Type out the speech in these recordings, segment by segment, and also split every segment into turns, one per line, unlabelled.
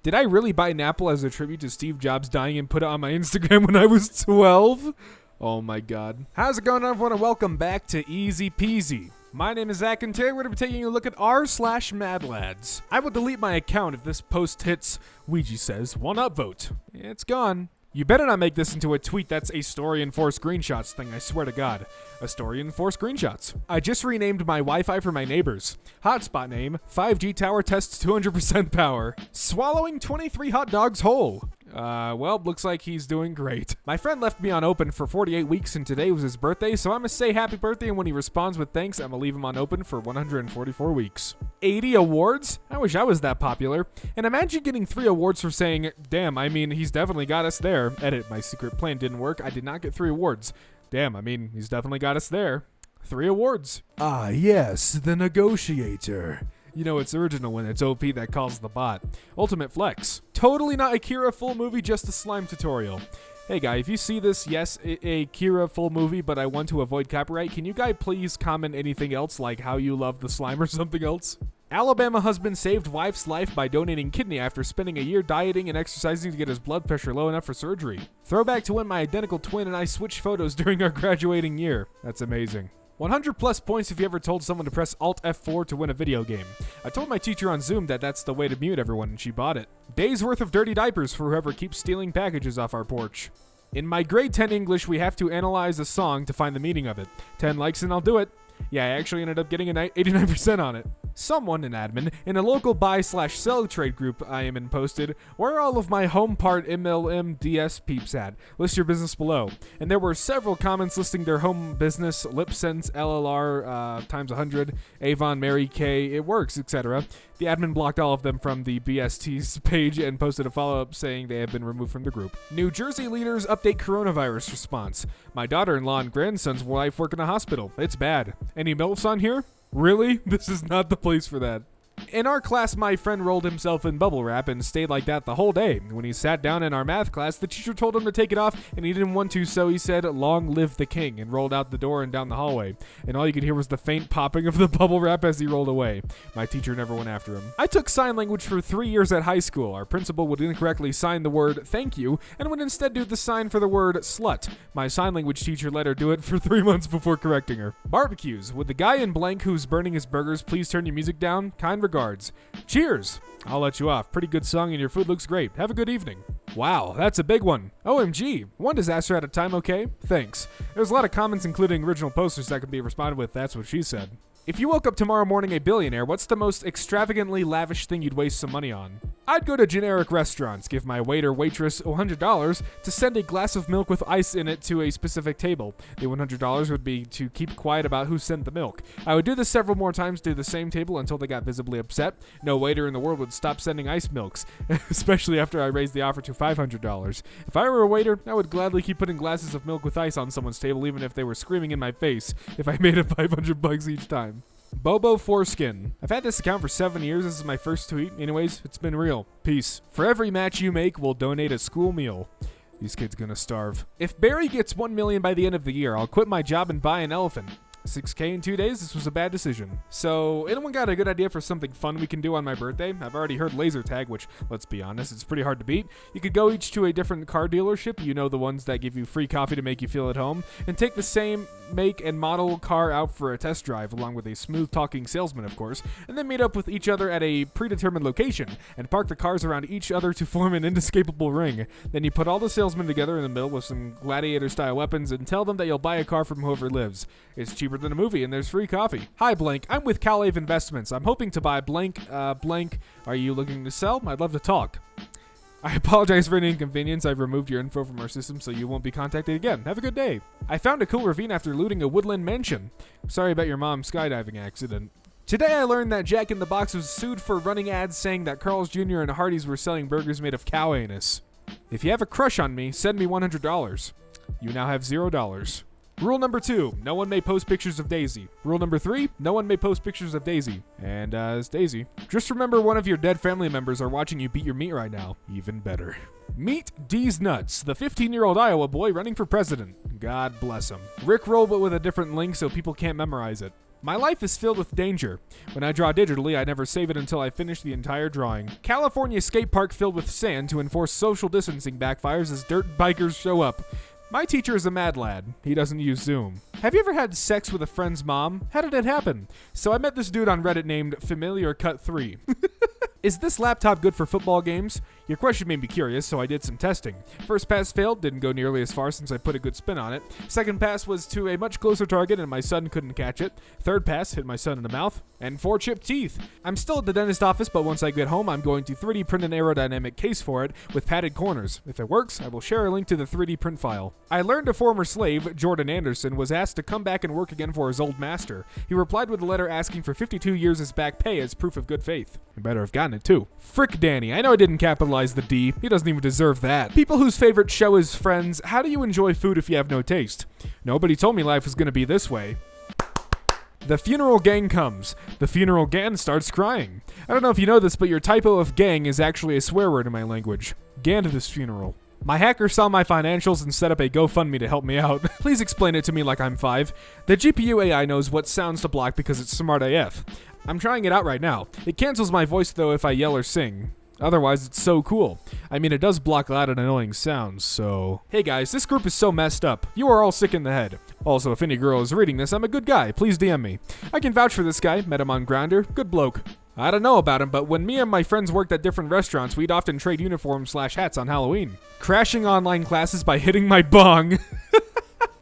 Did I really buy an apple as a tribute to Steve Jobs dying and put it on my Instagram when I was 12? Oh my god. How's it going, everyone, and welcome back to EzPz. My name is Zach, and today we're going to be taking a look at r/Madlads. I will delete my account if this post hits, Ouija says, 1 upvote. It's gone. You better not make this into a tweet that's a story and 4 screenshots thing, I swear to God. A story and 4 screenshots. I just renamed my Wi-Fi for my neighbors. Hotspot name, 5G tower tests 200% power. Swallowing 23 hot dogs whole. Well, looks like he's doing great. My friend left me on open for 48 weeks and today was his birthday, so I'm gonna say happy birthday, and when he responds with thanks, I'm gonna leave him on open for 144 weeks. 80 awards? I wish I was that popular. And imagine getting 3 awards for saying, damn, I mean, he's definitely got us there. Edit, my secret plan didn't work. I did not get 3 awards. Damn, I mean, he's definitely got us there. 3 awards. Ah, yes, the negotiator. You know, it's original when it's OP that calls the bot. Ultimate flex. Totally not a Kira full movie, just a slime tutorial. Hey guy, if you see this, yes, a Kira full movie, but I want to avoid copyright, can you guys please comment anything else, like how you love the slime or something else? Alabama husband saved wife's life by donating kidney after spending a year dieting and exercising to get his blood pressure low enough for surgery. Throwback to when my identical twin and I switched photos during our graduating year. That's amazing. 100 plus points if you ever told someone to press Alt F4 to win a video game. I told my teacher on Zoom that that's the way to mute everyone, and she bought it. Days worth of dirty diapers for whoever keeps stealing packages off our porch. In my grade 10 English, we have to analyze a song to find the meaning of it. 10 likes and I'll do it. Yeah, I actually ended up getting an 89% on it. Someone, an admin, in a local buy/sell trade group I am in posted, where are all of my home part MLM EzPz at? List your business below. And there were several comments listing their home business, LipSense, LLR, times 100, Avon, Mary Kay, it works, etc. The admin blocked all of them from the BST's page and posted a follow-up saying they have been removed from the group. New Jersey leaders update coronavirus response. My daughter-in-law and grandson's wife work in a hospital. It's bad. Any MILFs on here? Really? This is not the place for that. In our class, my friend rolled himself in bubble wrap and stayed like that the whole day. When he sat down in our math class, the teacher told him to take it off, and he didn't want to, so he said, "Long live the king," and rolled out the door and down the hallway. And all you could hear was the faint popping of the bubble wrap as he rolled away. My teacher never went after him. I took sign language for 3 years at high school. Our principal would incorrectly sign the word "thank you" and would instead do the sign for the word "slut." My sign language teacher let her do it for 3 months before correcting her. Barbecues. Would the guy in blank who's burning his burgers please turn your music down? Kind regards. Cheers! I'll let you off. Pretty good song and your food looks great. Have a good evening. Wow, that's a big one. OMG. 1 disaster at a time, okay? Thanks. There's a lot of comments including original posters that can be responded with, that's what she said. If you woke up tomorrow morning a billionaire, what's the most extravagantly lavish thing you'd waste some money on? I'd go to generic restaurants, give my waiter waitress $100 to send a glass of milk with ice in it to a specific table. The $100 would be to keep quiet about who sent the milk. I would do this several more times to the same table until they got visibly upset. No waiter in the world would stop sending ice milks, especially after I raised the offer to $500. If I were a waiter, I would gladly keep putting glasses of milk with ice on someone's table even if they were screaming in my face if I made it $500 each time. Bobo Foreskin. I've had this account for 7 years. This is my first tweet. Anyways, it's been real. Peace. For every match you make, we'll donate a school meal. These kids gonna starve. If Barry gets 1 million by the end of the year, I'll quit my job and buy an elephant. 6K in 2 days, this was a bad decision. So, anyone got a good idea for something fun we can do on my birthday? I've already heard laser tag, which, let's be honest, it's pretty hard to beat. You could go each to a different car dealership, you know, the ones that give you free coffee to make you feel at home, and take the same make and model car out for a test drive, along with a smooth-talking salesman, of course, and then meet up with each other at a predetermined location, and park the cars around each other to form an inescapable ring. Then you put all the salesmen together in the middle with some gladiator-style weapons and tell them that you'll buy a car from whoever lives. It's cheaper than a movie, and there's free coffee. Hi, blank. I'm with Calave Investments. I'm hoping to buy blank. Blank. Are you looking to sell? I'd love to talk. I apologize for any inconvenience. I've removed your info from our system so you won't be contacted again. Have a good day. I found a cool ravine after looting a woodland mansion. Sorry about your mom's skydiving accident. Today I learned that Jack in the Box was sued for running ads saying that Carl's Jr. and Hardee's were selling burgers made of cow anus. If you have a crush on me, send me $100. You now have $0. Rule number 2, no one may post pictures of Daisy. Rule number 3, no one may post pictures of Daisy. And, it's Daisy. Just remember one of your dead family members are watching you beat your meat right now. Even better. Meet D's Nuts, the 15-year-old Iowa boy running for president. God bless him. Rickroll, but with a different link so people can't memorize it. My life is filled with danger. When I draw digitally, I never save it until I finish the entire drawing. California skate park filled with sand to enforce social distancing backfires as dirt bikers show up. My teacher is a mad lad. He doesn't use Zoom. Have you ever had sex with a friend's mom? How did it happen? So I met this dude on Reddit named Familiar Cut 3. Is this laptop good for football games? Your question made me curious, so I did some testing. First pass failed, didn't go nearly as far since I put a good spin on it. Second pass was to a much closer target and my son couldn't catch it. Third pass hit my son in the mouth. And 4 chipped teeth. I'm still at the dentist office, but once I get home, I'm going to 3D print an aerodynamic case for it with padded corners. If it works, I will share a link to the 3D print file. I learned a former slave, Jordan Anderson, was asked to come back and work again for his old master. He replied with a letter asking for 52 years as back pay as proof of good faith. I better have gotten it too. Frick Danny, I know I didn't capitalize the D. He doesn't even deserve that. People whose favorite show is Friends, how do you enjoy food if you have no taste? Nobody told me life was gonna be this way. The funeral gang comes. The funeral gang starts crying. I don't know if you know this, but your typo of gang is actually a swear word in my language. Gan to this funeral. My hacker saw my financials and set up a GoFundMe to help me out. Please explain it to me like I'm 5. The GPU AI knows what sounds to block because it's smart AF. I'm trying it out right now. It cancels my voice though if I yell or sing. Otherwise, it's so cool. I mean, it does block loud and annoying sounds, so... Hey guys, this group is so messed up. You are all sick in the head. Also, if any girl is reading this, I'm a good guy. Please DM me. I can vouch for this guy. Met him on Grindr. Good bloke. I don't know about him, but when me and my friends worked at different restaurants, we'd often trade uniforms/hats on Halloween. Crashing online classes by hitting my bong.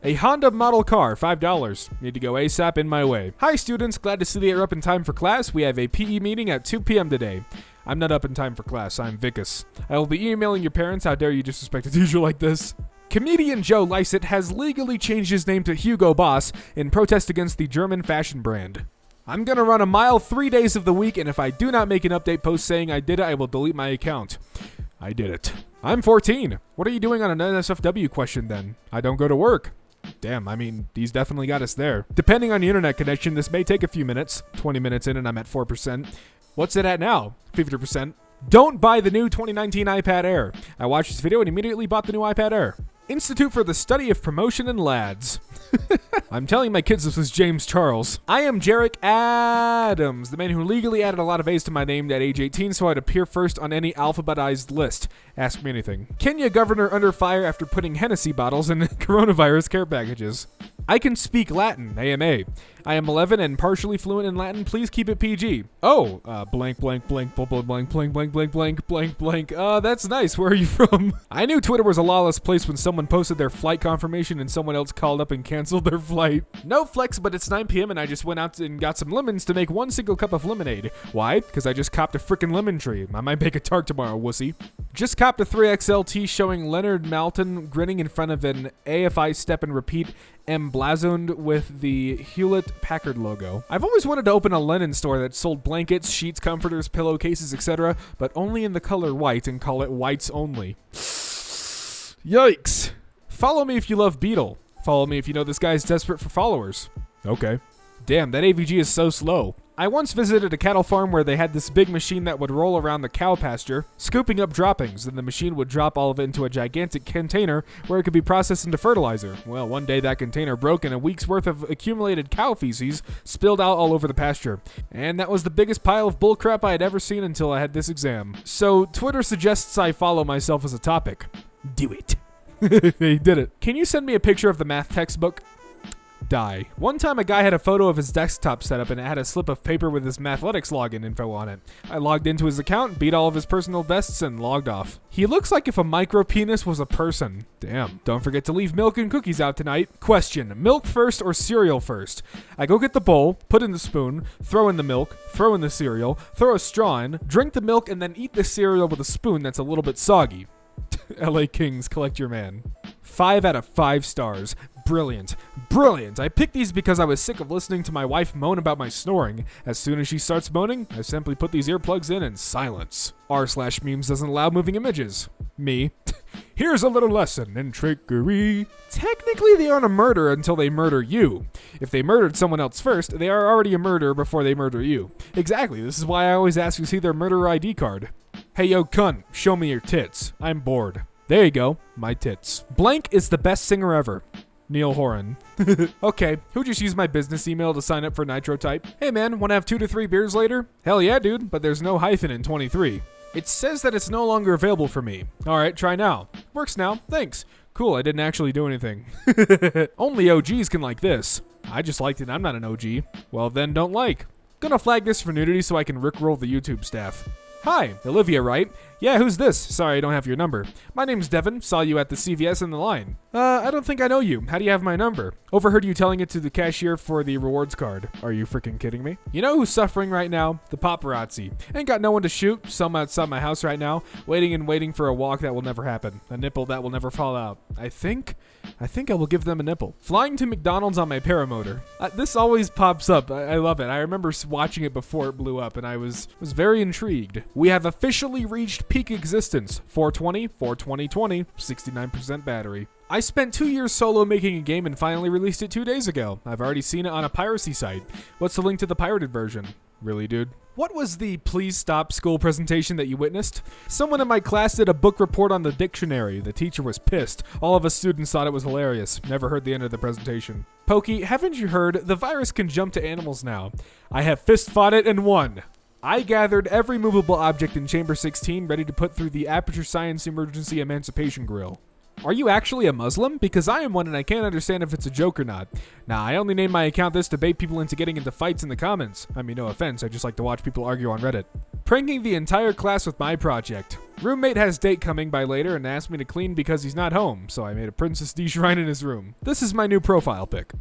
A Honda model car, $5. Need to go ASAP in my way. Hi students, glad to see that you're up in time for class. We have a PE meeting at 2 p.m. today. I'm not up in time for class, I'm Vicus. I will be emailing your parents, how dare you disrespect a teacher like this. Comedian Joe Lycett has legally changed his name to Hugo Boss in protest against the German fashion brand. I'm gonna run a mile 3 days of the week, and if I do not make an update post saying I did it, I will delete my account. I did it. I'm 14. What are you doing on an NSFW question then? I don't go to work. Damn, I mean, he's definitely got us there. Depending on the internet connection, this may take a few minutes. 20 minutes in and I'm at 4%. What's it at now? 50%. Don't buy the new 2019 iPad Air. I watched this video and immediately bought the new iPad Air. Institute for the Study of Promotion in Lads. I'm telling my kids this was James Charles. I am Jarek Adams, the man who legally added a lot of A's to my name at age 18 so I'd appear first on any alphabetized list. Ask me anything. Kenya governor under fire after putting Hennessy bottles in coronavirus care packages. I can speak Latin, AMA. I am 11 and partially fluent in Latin. Please keep it PG. Oh, blank, blank, blank, blank, blank, blank, blank, blank, blank, blank, blank. That's nice. Where are you from? I knew Twitter was a lawless place when someone posted their flight confirmation and someone else called up and canceled their flight. No flex, but it's 9 p.m. and I just went out and got some lemons to make one single cup of lemonade. Why? Because I just copped a frickin' lemon tree. I might bake a tart tomorrow, wussy. Just copped a 3XLT showing Leonard Maltin grinning in front of an AFI step and repeat emblazoned with the Hewlett-Packard logo. I've always wanted to open a linen store that sold blankets, sheets, comforters, pillowcases, etc., but only in the color white and call it whites only. Yikes. Follow me if you love Beetle. Follow me if you know this guy's desperate for followers. Okay. Damn, that AVG is so slow. I once visited a cattle farm where they had this big machine that would roll around the cow pasture, scooping up droppings. Then the machine would drop all of it into a gigantic container where it could be processed into fertilizer. Well, one day that container broke and a week's worth of accumulated cow feces spilled out all over the pasture. And that was the biggest pile of bullcrap I had ever seen until I had this exam. So Twitter suggests I follow myself as a topic. Do it. He did it. Can you send me a picture of the math textbook? Die. One time a guy had a photo of his desktop setup and it had a slip of paper with his Mathletics login info on it. I logged into his account, beat all of his personal bests, and logged off. He looks like if a micro penis was a person. Damn. Don't forget to leave milk and cookies out tonight. Question, milk first or cereal first? I go get the bowl, put in the spoon, throw in the milk, throw in the cereal, throw a straw in, drink the milk, and then eat the cereal with a spoon that's a little bit soggy. LA Kings, collect your man. 5 out of 5 stars. Brilliant. Brilliant. I picked these because I was sick of listening to my wife moan about my snoring. As soon as she starts moaning, I simply put these earplugs in and silence. r/memes doesn't allow moving images. Me. Here's a little lesson in trickery. Technically, they aren't a murderer until they murder you. If they murdered someone else first, they are already a murderer before they murder you. Exactly. This is why I always ask you to see their murderer ID card. Hey, yo, cunt, show me your tits. I'm bored. There you go, my tits. Blank is the best singer ever. Neil Horan. Okay, who just used my business email to sign up for Nitro Type? Hey man, wanna have 2 to 3 beers later? Hell yeah, dude, but there's no hyphen in 23. It says that it's no longer available for me. Alright, try now. Works now, thanks. Cool, I didn't actually do anything. Only OGs can like this. I just liked it, I'm not an OG. Well then, don't like. Gonna flag this for nudity so I can rickroll the YouTube staff. Hi, Olivia, right? Yeah, who's this? Sorry, I don't have your number. My name's Devin. Saw you at the CVS in the line. I don't think I know you. How do you have my number? Overheard you telling it to the cashier for the rewards card. Are you freaking kidding me? You know who's suffering right now? The paparazzi. Ain't got no one to shoot, so I'm outside my house right now, waiting and waiting for a walk that will never happen. A nipple that will never fall out. I think I will give them a nipple. Flying to McDonald's on my paramotor. This always pops up. I love it. I remember watching it before it blew up, and I was very intrigued. We have officially reached peak existence. 420, 42020, 69% battery. I spent 2 years solo making a game and finally released it 2 days ago. I've already seen it on a piracy site. What's the link to the pirated version? Really, dude? What was the please stop school presentation that you witnessed? Someone in my class did a book report on the dictionary. The teacher was pissed. All of us students thought it was hilarious. Never heard the end of the presentation. Pokey, haven't you heard? The virus can jump to animals now. I have fist fought it and won. I gathered every movable object in Chamber 16 ready to put through the Aperture Science Emergency Emancipation Grill. Are you actually a Muslim? Because I am one and I can't understand if it's a joke or not. Nah, I only named my account this to bait people into getting into fights in the comments. I mean, no offense, I just like to watch people argue on Reddit. Pranking the entire class with my project. Roommate has date coming by later and asked me to clean because he's not home, so I made a Princess D shrine in his room. This is my new profile pic.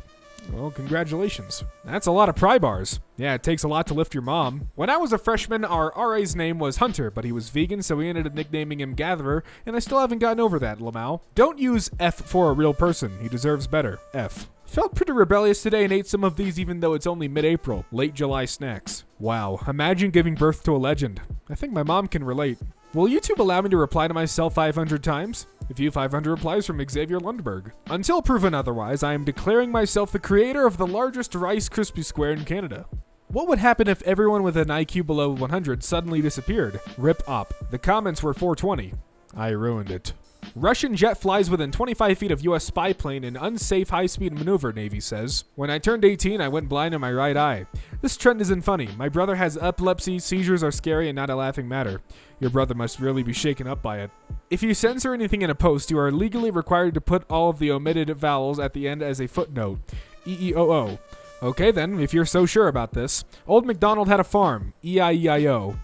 Well, congratulations. That's a lot of pry bars. Yeah, it takes a lot to lift your mom. When I was a freshman, our RA's name was Hunter, but he was vegan, so we ended up nicknaming him Gatherer, and I still haven't gotten over that, Lamau. Don't use F for a real person. He deserves better. F. Felt pretty rebellious today and ate some of these even though it's only mid-April. Late July snacks. Wow, imagine giving birth to a legend. I think my mom can relate. Will YouTube allow me to reply to myself 500 times? A few 500 replies from Xavier Lundberg. Until proven otherwise, I am declaring myself the creator of the largest Rice Krispie square in Canada. What would happen if everyone with an IQ below 100 suddenly disappeared? Rip up. The comments were 420. I ruined it. Russian jet flies within 25 feet of U.S. spy plane in unsafe high-speed maneuver, Navy says. When I turned 18, I went blind in my right eye. This trend isn't funny. My brother has epilepsy, seizures are scary and not a laughing matter. Your brother must really be shaken up by it. If you censor anything in a post, you are legally required to put all of the omitted vowels at the end as a footnote. E-E-O-O. Okay then, if you're so sure about this. Old MacDonald had a farm. E-I-E-I-O.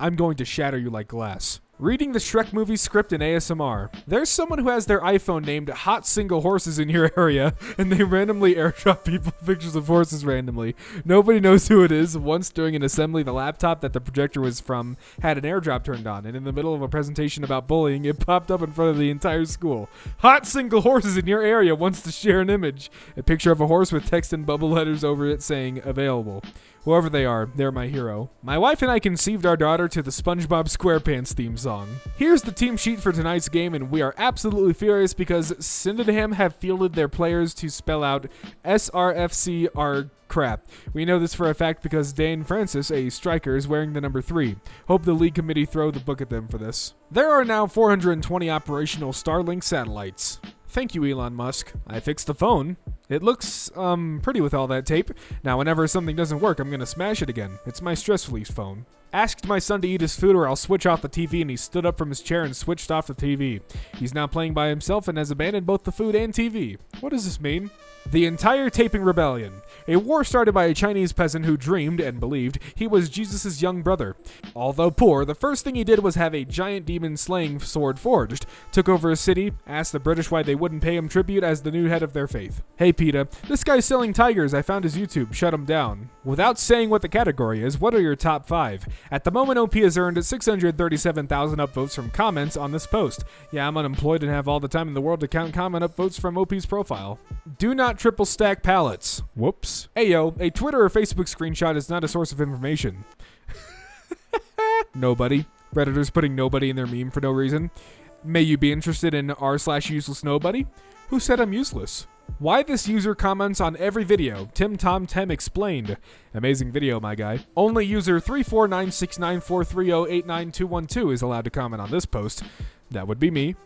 I'm going to shatter you like glass. Reading the Shrek movie script in ASMR. There's someone who has their iPhone named Hot Single Horses in your area, and they randomly airdrop people pictures of horses randomly. Nobody knows who it is. Once during an assembly, the laptop that the projector was from had an airdrop turned on, and in the middle of a presentation about bullying, it popped up in front of the entire school. Hot Single Horses in your area wants to share an image. A picture of a horse with text and bubble letters over it saying, available. Whoever they are, they're my hero. My wife and I conceived our daughter to the SpongeBob SquarePants theme song. Here's the team sheet for tonight's game, and we are absolutely furious because Syndicam have fielded their players to spell out SRFC are crap. We know this for a fact because Dane Francis, a striker, is wearing the number 3. Hope the league committee throw the book at them for this. There are now 420 operational Starlink satellites. Thank you, Elon Musk. I fixed the phone. It looks, pretty with all that tape. Now, whenever something doesn't work, I'm gonna smash it again. It's my stress release phone. Asked my son to eat his food or I'll switch off the TV, and he stood up from his chair and switched off the TV. He's now playing by himself and has abandoned both the food and TV. What does this mean? The entire taping rebellion. A war started by a Chinese peasant who dreamed and believed he was Jesus' young brother. Although poor, the first thing he did was have a giant demon slaying sword forged, took over a city, asked the British why they wouldn't pay him tribute as the new head of their faith. Hey PETA, this guy's selling tigers. I found his YouTube. Shut him down. Without saying what the category is, what are your top 5? At the moment, OP has earned 637,000 upvotes from comments on this post. Yeah, I'm unemployed and have all the time in the world to count comment upvotes from OP's profile. Do not triple stack pallets. Whoops. Ayo, a Twitter or Facebook screenshot is not a source of information. Nobody. Redditors putting nobody in their meme for no reason. May you be interested in r/useless nobody? Who said I'm useless? Why this user comments on every video? Tim Tom Tem explained. Amazing video, my guy. Only user 3496943089212 is allowed to comment on this post. That would be me.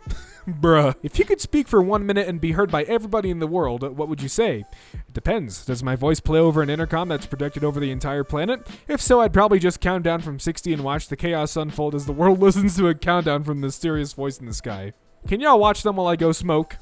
Bruh. If you could speak for 1 minute and be heard by everybody in the world, what would you say? It depends. Does my voice play over an intercom that's projected over the entire planet? If so, I'd probably just count down from 60 and watch the chaos unfold as the world listens to a countdown from the mysterious voice in the sky. Can y'all watch them while I go smoke?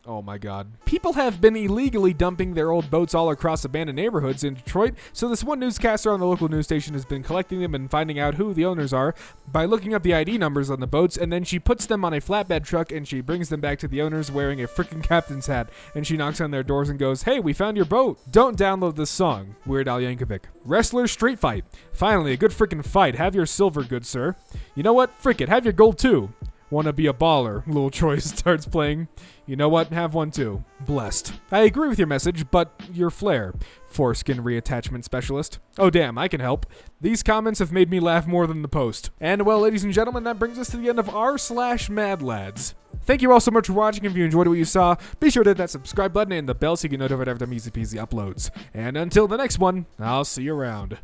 Oh my god. People have been illegally dumping their old boats all across abandoned neighborhoods in Detroit, so this one newscaster on the local news station has been collecting them and finding out who the owners are by looking up the ID numbers on the boats, and then she puts them on a flatbed truck and she brings them back to the owners wearing a freaking captain's hat, and she knocks on their doors and goes, "Hey, we found your boat." Don't download this song. Weird Al Yankovic. Wrestler street fight. Finally, a good freaking fight. Have your silver, good sir. You know what? Frick it. Have your gold too. Wanna be a baller? Little Troy starts playing. You know what? Have one too. Blessed. I agree with your message, but your flair. Foreskin reattachment specialist. Oh damn, I can help. These comments have made me laugh more than the post. And well, ladies and gentlemen, that brings us to the end of r/Madlads. Thank you all so much for watching. If you enjoyed what you saw, be sure to hit that subscribe button and the bell so you get notified every time EzPz uploads. And until the next one, I'll see you around.